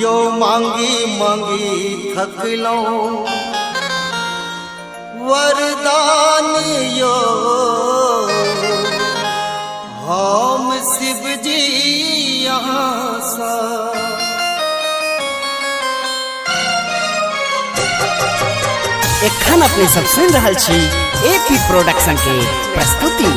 यो मांगी मांगी थकलो वरदान यो हम शिव जी यहाँ सा। एखन अपने सब सुन रहल छी एपी प्रोडक्शन के प्रस्तुति।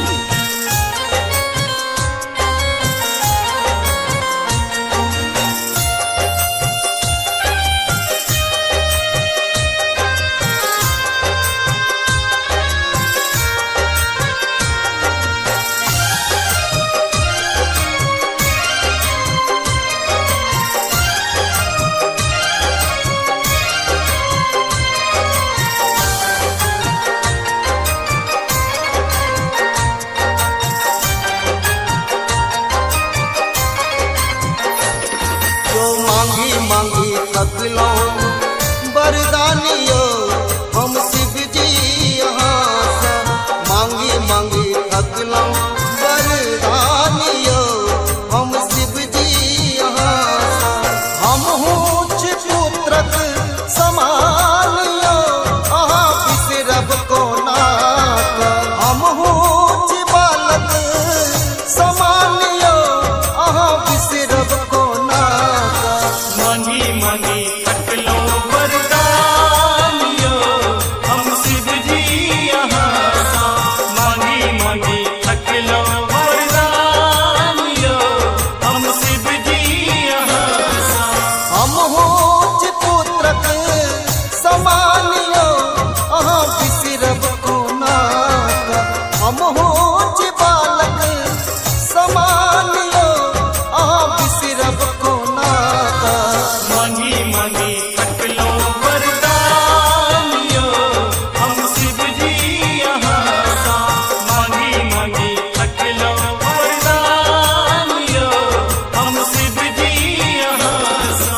मांगी मांगी थकलो वरदानियो हम शिव जी यहाँ सा। मांगी मांगी थकलो वरदानियो हम शिव जी यहाँ सा। हम ऊंच पुत्रक समानियो अहाँ बिसरब को नाथ। हम ऊंच बालक समानियो अहाँ बिसरब को नाथ। मांगी मांगी थकलो वरदानियो हम शिव जी यहाँ सा। मांगी मांगी थकलो वरदानियो हम शिव जी यहाँ सा। हम ऊंच पुत्रक समानियो अहाँ बिसरब को नाथ। हम ऊंच बालक समानियो अहाँ बिसरब को नाथ। मांगी मांगी थकलो वरदानियो हम शिव जी यहाँ सा। मांगी मांगी थकलो वरदानियो हम शिव जी यहाँ सा।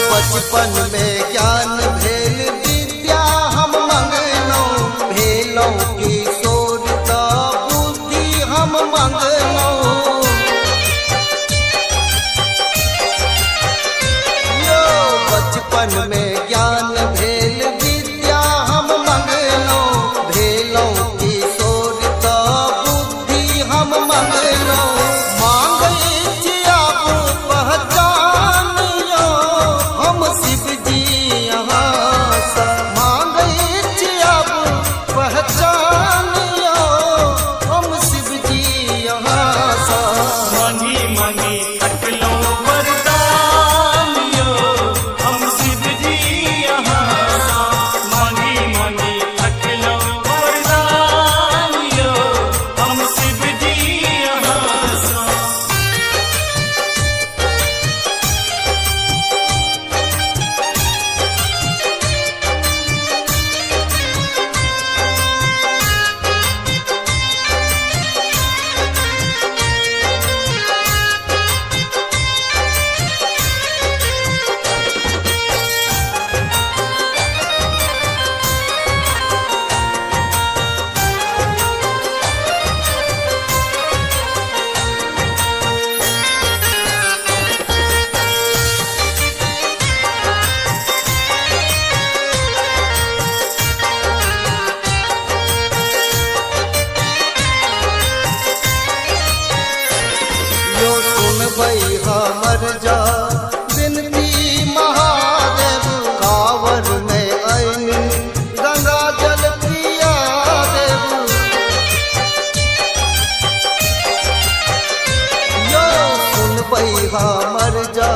बचपन में ज्ञान भेल विद्या हम मंगलो। भेलो किशोर दा बुद्धि हम मंगलो। यो बचपन में ज्ञान भेल विद्या हम मंगलो। भेलो किशोर दा बुद्धि हम मंगलो। मांगे जियाब पहचान हम शिव जी यहाँ सा। मांगे जियाब पहचानियो हम शिव जी यहाँ सा। मांगी मांगी थकलो वरदानियो हम शिव जी यहाँ सा। मांगी मांगी थकलो वरदानियो हम शिव जी यहाँ सा। यो सुनबई हमर जा बिनती महादेव। कांवर में ऐनी गंगा जल पिया देव। यो सुनबई हमर जा